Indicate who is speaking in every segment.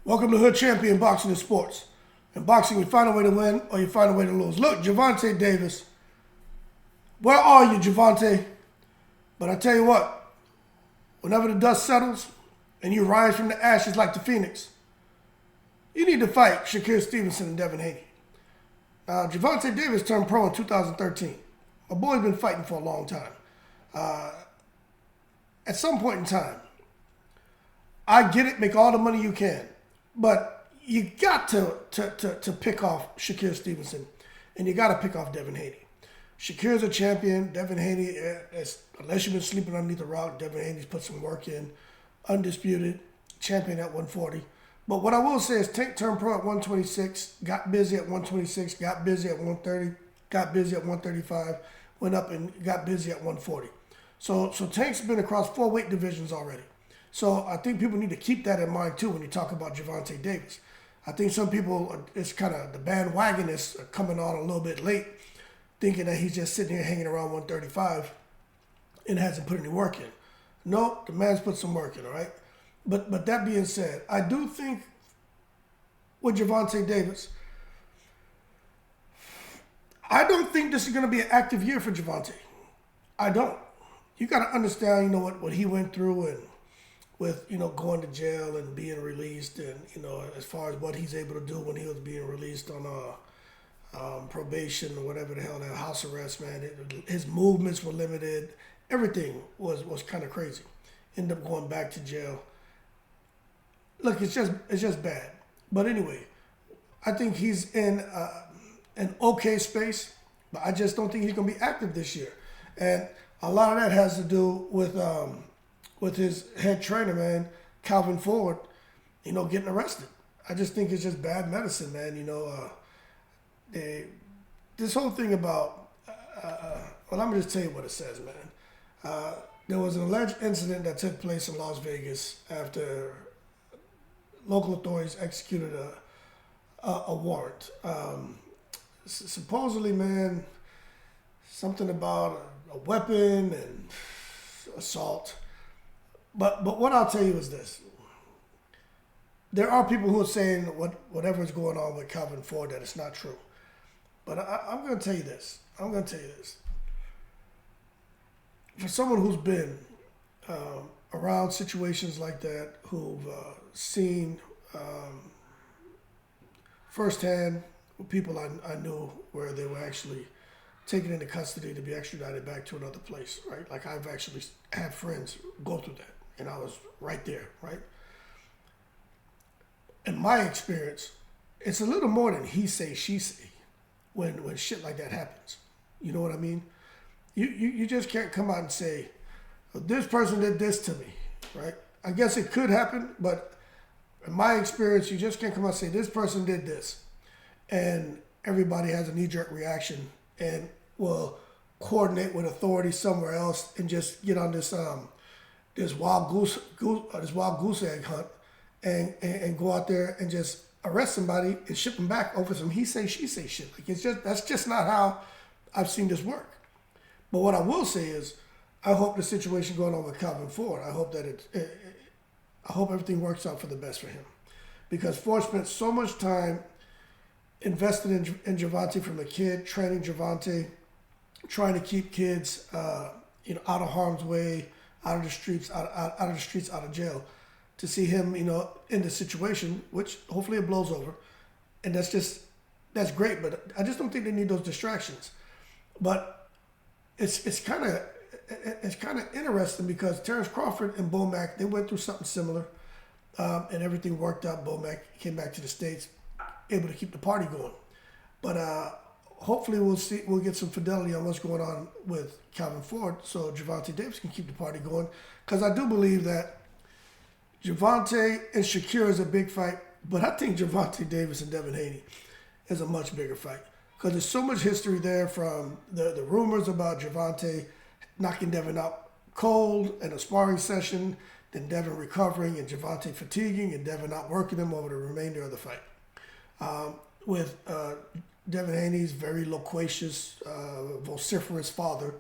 Speaker 1: Welcome to Hood Champion Boxing and Sports. In boxing, you find a way to win or you find a way to lose. Look, Gervonta Davis. Where are you, Gervonta? But I tell you what, whenever the dust settles and you rise from the ashes like the phoenix, you need to fight Shakur Stevenson and Devin Haney. Gervonta Davis turned pro in 2013. My boy's been fighting for a long time. At some point in time, I get it, make all the money you can. But you got to pick off Shakur Stevenson, and you got to pick off Devin Haney. Shakur's a champion. Devin Haney, unless you've been sleeping underneath a rock, Devin Haney's put some work in. Undisputed, champion at 140. But what I will say is Tank turned pro at 126, got busy at 126, got busy at 130, got busy at 135, went up and got busy at 140. So Tank's been across 4 weight divisions already. So I think people need to keep that in mind too when you talk about Gervonta Davis. I think some people, it's kind of the bandwagon is coming on a little bit late, thinking that he's just sitting here hanging around 135 and hasn't put any work in. No, the man's put some work in, all right? But that being said, I do think with Gervonta Davis, I don't think this is going to be an active year for Gervonta. I don't. You got to understand, what he went through and with, going to jail and being released and, as far as what he's able to do when he was being released on probation or whatever the hell, that house arrest, man. His movements were limited. Everything was kind of crazy. Ended up going back to jail. Look, it's just bad. But anyway, I think he's in an okay space, but I just don't think he's going to be active this year. And a lot of that has to do with his head trainer, man, Calvin Ford, getting arrested. I just think it's just bad medicine, man. This whole thing about, well, I'm going to just tell you what it says, man. There was an alleged incident that took place in Las Vegas after local authorities executed a warrant. Supposedly, man, something about a weapon and assault. But what I'll tell you is this. There are people who are saying whatever is going on with Calvin Ford, that it's not true. But I'm going to tell you this. For someone who's been around situations like that, who've seen firsthand people I knew where they were actually taken into custody to be extradited back to another place, right? Like I've actually had friends go through that, and I was right there, right? In my experience, it's a little more than he say, she say when shit like that happens. You know what I mean? You just can't come out and say, this person did this to me, right? I guess it could happen, but in my experience, you just can't come out and say, this person did this. And everybody has a knee-jerk reaction and will coordinate with authorities somewhere else and just get on this wild goose egg hunt and go out there and just arrest somebody and ship them back over some he say, she say shit. Like that's just not how I've seen this work. But what I will say is, I hope the situation going on with Calvin Ford, I hope everything works out for the best for him, because Ford spent so much time invested in Gervonta from a kid, training Gervonta, trying to keep kids, out of harm's way, out of the streets, out of jail, to see him, in this situation, which hopefully it blows over, and that's great. But I just don't think they need those distractions. But it's kind of interesting because Terrence Crawford and Bomac, they went through something similar, and everything worked out. Bomac came back to the States, able to keep the party going. But hopefully we'll get some fidelity on what's going on with Calvin Ford so Gervonta Davis can keep the party going. Because I do believe that Gervonta and Shakur is a big fight, but I think Gervonta Davis and Devin Haney is a much bigger fight. Because there's so much history there from the rumors about Gervonta knocking Devin out cold in a sparring session, then Devin recovering and Gervonta fatiguing and Devin outworking him over the remainder of the fight. With Devin Haney's very loquacious, vociferous father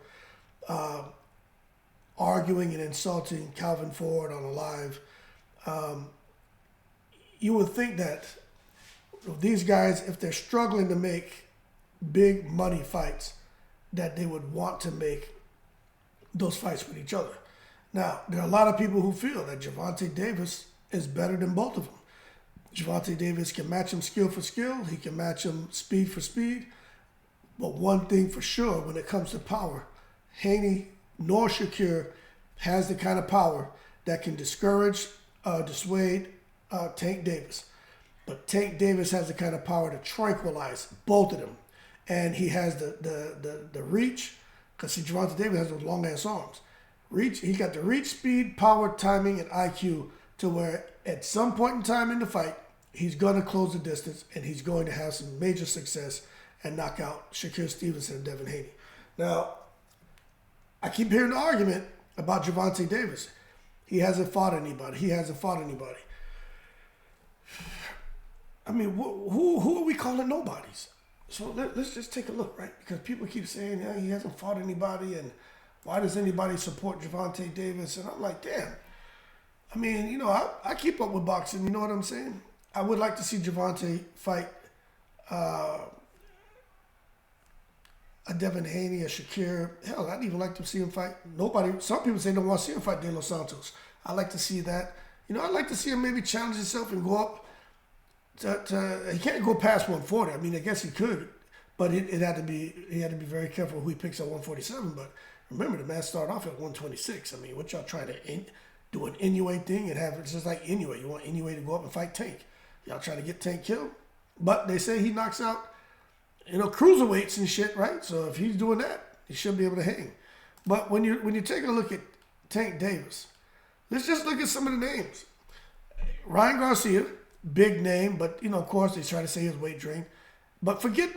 Speaker 1: arguing and insulting Calvin Ford on a live. you would think that these guys, if they're struggling to make big money fights, that they would want to make those fights with each other. Now, there are a lot of people who feel that Gervonta Davis is better than both of them. Gervonta Davis can match him skill for skill. He can match him speed for speed. But one thing for sure, when it comes to power, Haney nor Shakur has the kind of power that can dissuade Tank Davis. But Tank Davis has the kind of power to tranquilize both of them. And he has the reach, because see, Gervonta Davis has those long-ass arms. He got the reach, speed, power, timing, and IQ to where at some point in time in the fight, he's going to close the distance and he's going to have some major success and knock out Shakur Stevenson and Devin Haney. Now, I keep hearing the argument about Gervonta Davis. He hasn't fought anybody. I mean, who are we calling nobodies? So let's just take a look, right? Because people keep saying, yeah, he hasn't fought anybody, and why does anybody support Gervonta Davis? And I'm like, damn. I mean, you know, I keep up with boxing, you know what I'm saying? I would like to see Gervonta fight a Devin Haney, a Shakur. Hell, I'd even like to see him fight nobody. Some people say they don't want to see him fight De Los Santos. I'd like to see that. You know, I'd like to see him maybe challenge himself and go up he can't go past 140. I mean, I guess he could, but he had to be very careful who he picks at 147. But remember, the man started off at 126. I mean, what y'all trying to do an Inoue thing and have it's just like Inoue. You want Inoue to go up and fight Tank. Y'all trying to get Tank killed? But they say he knocks out, you know, cruiserweights and shit, right? So if he's doing that, he should be able to hang. But when you take a look at Tank Davis, let's just look at some of the names. Ryan Garcia, big name, but you know, of course, they try to say his weight drain. But forget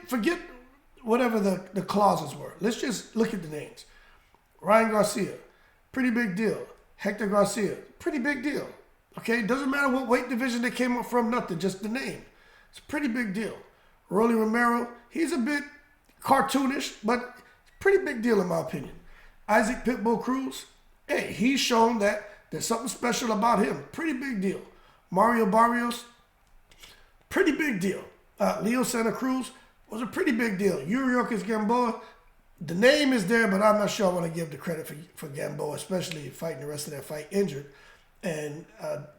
Speaker 1: whatever the clauses were. Let's just look at the names. Ryan Garcia, pretty big deal. Hector Garcia, pretty big deal. Okay, doesn't matter what weight division they came up from, nothing, just the name. It's a pretty big deal. Rolly Romero, he's a bit cartoonish, but pretty big deal in my opinion. Isaac Pitbull Cruz, hey, he's shown that there's something special about him. Pretty big deal. Mario Barrios, pretty big deal. Leo Santa Cruz was a pretty big deal. Yuriorkis Gamboa, the name is there, but I'm not sure I want to give the credit for Gamboa, especially fighting the rest of that fight injured. And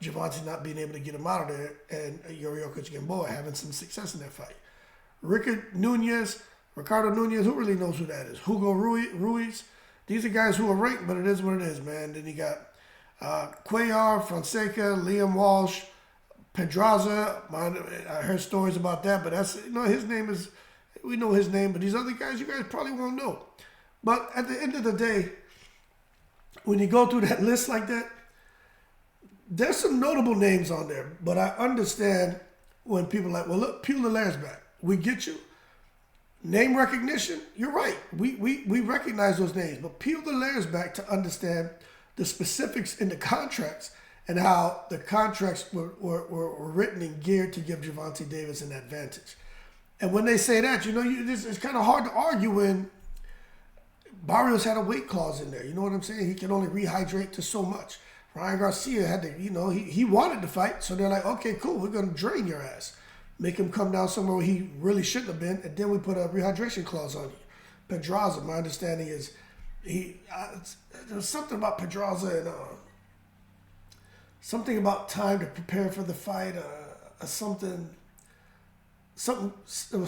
Speaker 1: Gervonta not being able to get him out of there, and Yuriorkis Gamboa having some success in that fight. Ricardo Nunez, who really knows who that is? Hugo Ruiz. These are guys who are ranked, but it is what it is, man. Then you got Cuellar, Fonseca, Liam Walsh, Pedraza. I heard stories about that, but that's, you know, his name is, we know his name, but these other guys, you guys probably won't know. But at the end of the day, when you go through that list like that, there's some notable names on there, but I understand when people are like, well, look, Pew Laird's back. We get you. Name recognition, you're right. We recognize those names, but Pew Laird's back to understand the specifics in the contracts and how the contracts were written and geared to give Gervonta Davis an advantage. And when they say that, you know, it's kind of hard to argue when Barrios had a weight clause in there. You know what I'm saying? He can only rehydrate to so much. Ryan Garcia had to, you know, he wanted to fight, so they're like, okay, cool, we're going to drain your ass. Make him come down somewhere where he really shouldn't have been, and then we put a rehydration clause on you. Pedraza, my understanding is, there's something about Pedraza and something about time to prepare for the fight, there was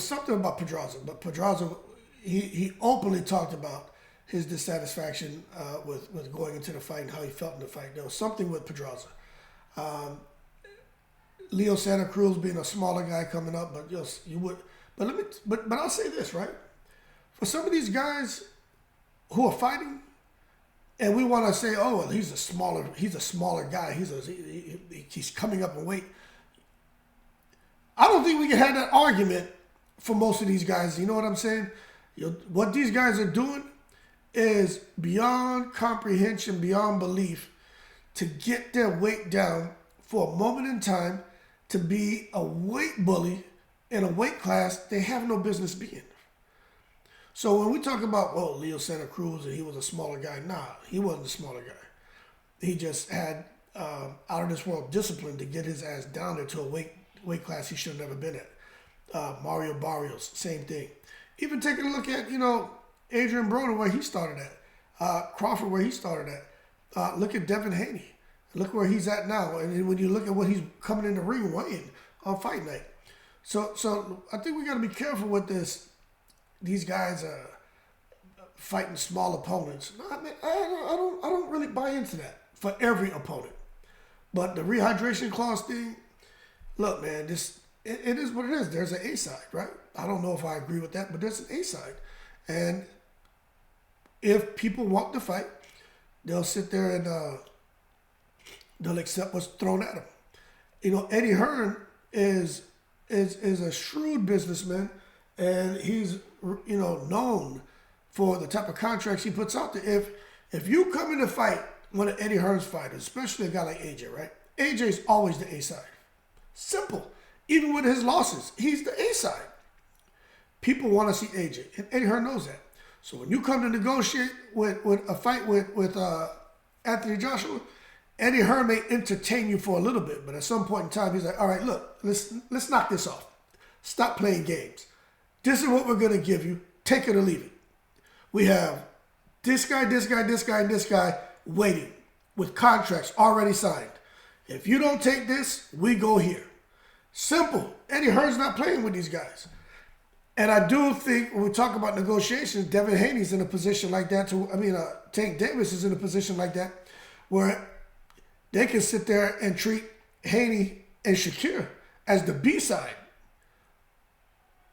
Speaker 1: something about Pedraza, but Pedraza, he openly talked about his dissatisfaction with going into the fight and how he felt in the fight. There was something with Pedraza. Leo Santa Cruz being a smaller guy coming up, but just you would. But I'll say this, right? For some of these guys who are fighting, and we want to say, oh, well, he's a smaller guy. He's coming up in weight. I don't think we can have that argument for most of these guys. You know what I'm saying? What these guys are doing is beyond comprehension, beyond belief, to get their weight down for a moment in time, to be a weight bully in a weight class they have no business being. So when we talk about, Leo Santa Cruz and he was a smaller guy, nah, he wasn't a smaller guy. He just had out of this world discipline to get his ass down there to a weight class he should have never been at. Mario Barrios, same thing. Even taking a look at, Adrian Broner, where he started at. Crawford, where he started at. Look at Devin Haney. Look where he's at now. And when you look at what he's coming in the ring weighing on fight night. So I think we got to be careful with this. These guys fighting small opponents. No, I mean, I don't really buy into that for every opponent. But the rehydration clause thing, look, man, it is what it is. There's an A side, right? I don't know if I agree with that, but there's an A side. And if people want to fight, they'll sit there and they'll accept what's thrown at them. Eddie Hearn is a shrewd businessman, and he's known for the type of contracts he puts out there. If you come in to fight one of Eddie Hearn's fighters, especially a guy like AJ, right? AJ's always the A side. Simple. Even with his losses, he's the A side. People want to see AJ, and Eddie Hearn knows that. So when you come to negotiate with a fight with Anthony Joshua, Eddie Hearn may entertain you for a little bit, but at some point in time, he's like, all right, look, let's knock this off. Stop playing games. This is what we're going to give you. Take it or leave it. We have this guy, this guy, this guy, and this guy waiting with contracts already signed. If you don't take this, we go here. Simple. Eddie Hearn's not playing with these guys. And I do think when we talk about negotiations, Devin Haney's in a position like that. Tank Davis is in a position like that where they can sit there and treat Haney and Shakur as the B side.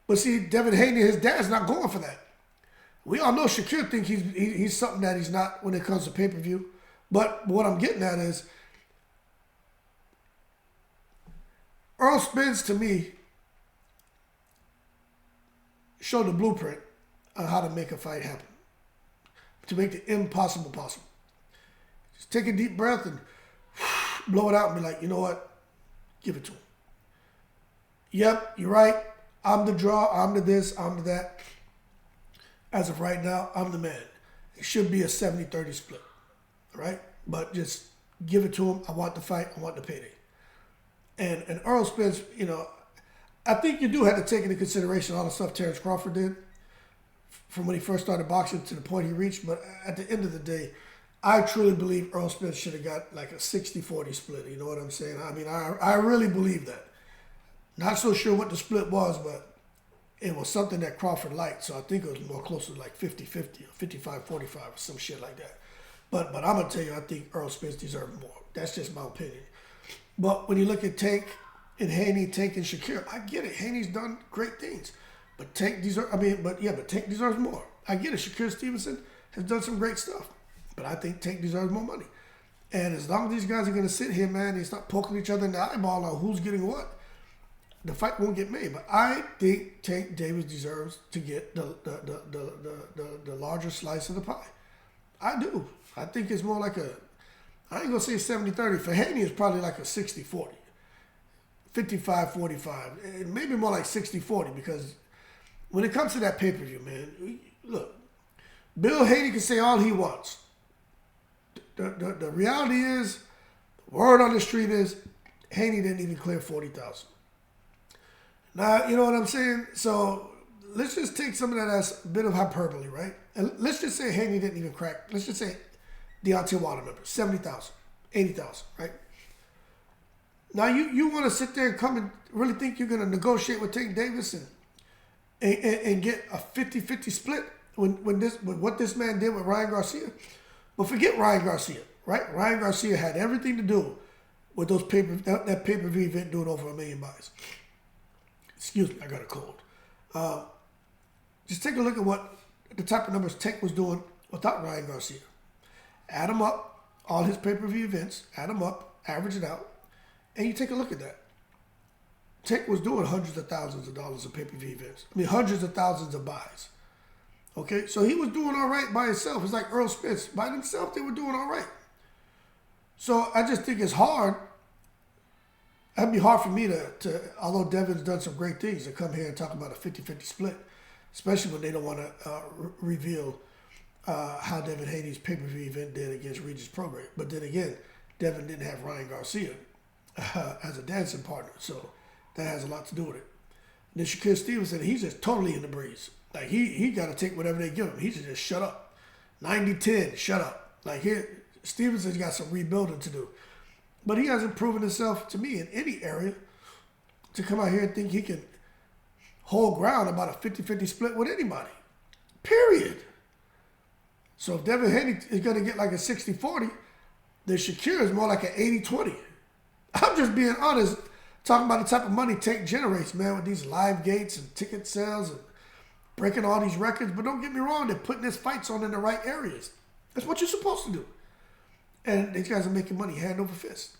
Speaker 1: But see, Devin Haney, his dad's not going for that. We all know Shakur thinks he's something that he's not when it comes to pay-per-view. But what I'm getting at is Earl Spence, to me, showed the blueprint on how to make a fight happen, to make the impossible possible. Just take a deep breath and blow it out and be like, you know what? Give it to him. Yep, you're right. I'm the draw. I'm the this. I'm the that. As of right now, I'm the man. It should be a 70-30 split, right? But just give it to him. I want the fight. I want the payday. And Earl Spence, I think you do have to take into consideration all the stuff Terrence Crawford did from when he first started boxing to the point he reached. But at the end of the day, I truly believe Earl Spence should have got like a 60-40 split. You know what I'm saying? I mean, I really believe that. Not so sure what the split was, but it was something that Crawford liked. So I think it was more closer to like 50-50 or 55-45 or some shit like that. But I'm going to tell you, I think Earl Spence deserved more. That's just my opinion. But when you look at Tank and Haney, Tank and Shakur, I get it. Haney's done great things. But Tank deserves, but Tank deserves more. I get it. Shakur Stevenson has done some great stuff. But I think Tank deserves more money. And as long as these guys are going to sit here, man, and start poking each other in the eyeball on who's getting what, the fight won't get made. But I think Tank Davis deserves to get the larger slice of the pie. I do. I think it's more like I ain't going to say 70-30. For Haney, it's probably like a 60-40. 55-45. Maybe more like 60-40 because when it comes to that pay-per-view, man, look, Bill Haney can say all he wants. The reality is, word on the street is, Haney didn't even clear 40,000. Now, you know what I'm saying? So let's just take some of that as a bit of hyperbole, right? And let's just say Haney didn't even crack. Let's just say Deontay Wilder number, 70,000, 80,000, right? Now you want to sit there and come and really think you're going to negotiate with Tank Davis and get a 50-50 split with what this man did with Ryan Garcia? But forget Ryan Garcia, right? Ryan Garcia had everything to do with those that pay-per-view event doing over $1 million buys. Excuse me, I got a cold. Just take a look at what the type of numbers Tank was doing without Ryan Garcia. Add them up, all his pay-per-view events, add them up, average it out, and you take a look at that. Tank was doing hundreds of thousands of dollars of pay-per-view events. I mean, hundreds of thousands of buys. Okay, so he was doing all right by himself. It's like Earl Spence. By themselves, they were doing all right. So I just think it's hard. It'd be hard for me to although Devin's done some great things, to come here and talk about a 50-50 split, especially when they don't want to reveal how Devin Haney's pay-per-view event did against Regis Prograis. But then again, Devin didn't have Ryan Garcia as a dancing partner. So that has a lot to do with it. And then Shakur Stevenson, he's just totally in the breeze. Like, he got to take whatever they give him. He should just shut up. 90-10, shut up. Like, here, Stevenson's got some rebuilding to do. But he hasn't proven himself, to me, in any area to come out here and think he can hold ground about a 50-50 split with anybody. Period. So if Devin Haney is going to get like a 60-40, then Shakur is more like an 80-20. I'm just being honest, talking about the type of money Tank generates, man, with these live gates and ticket sales and breaking all these records. But don't get me wrong, they're putting his fights on in the right areas. That's what you're supposed to do. And these guys are making money hand over fist.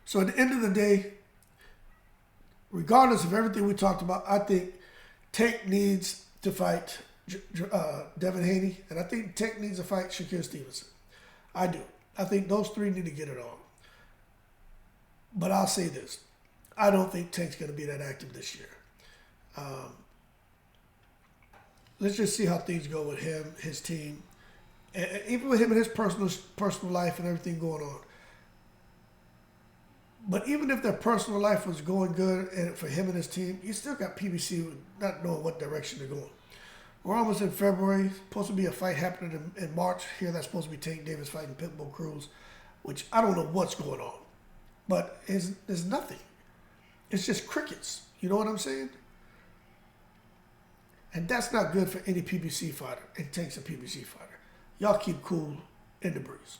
Speaker 1: So at the end of the day, regardless of everything we talked about, I think Tank needs to fight Devin Haney, and I think Tank needs to fight Shakur Stevenson. I do. I think those three need to get it on. But I'll say this. I don't think Tank's going to be that active this year. Let's just see how things go with him, his team, and even with him and his personal life and everything going on. But even if their personal life was going good and for him and his team, you still got PBC not knowing what direction they're going. We're almost in February. Supposed to be a fight happening in March. Here that's supposed to be Tank Davis fighting Pitbull Cruz, which I don't know what's going on. But there's nothing. It's just crickets. You know what I'm saying? And that's not good for any PBC fighter. And Tank's a PBC fighter. Y'all keep cool in the breeze.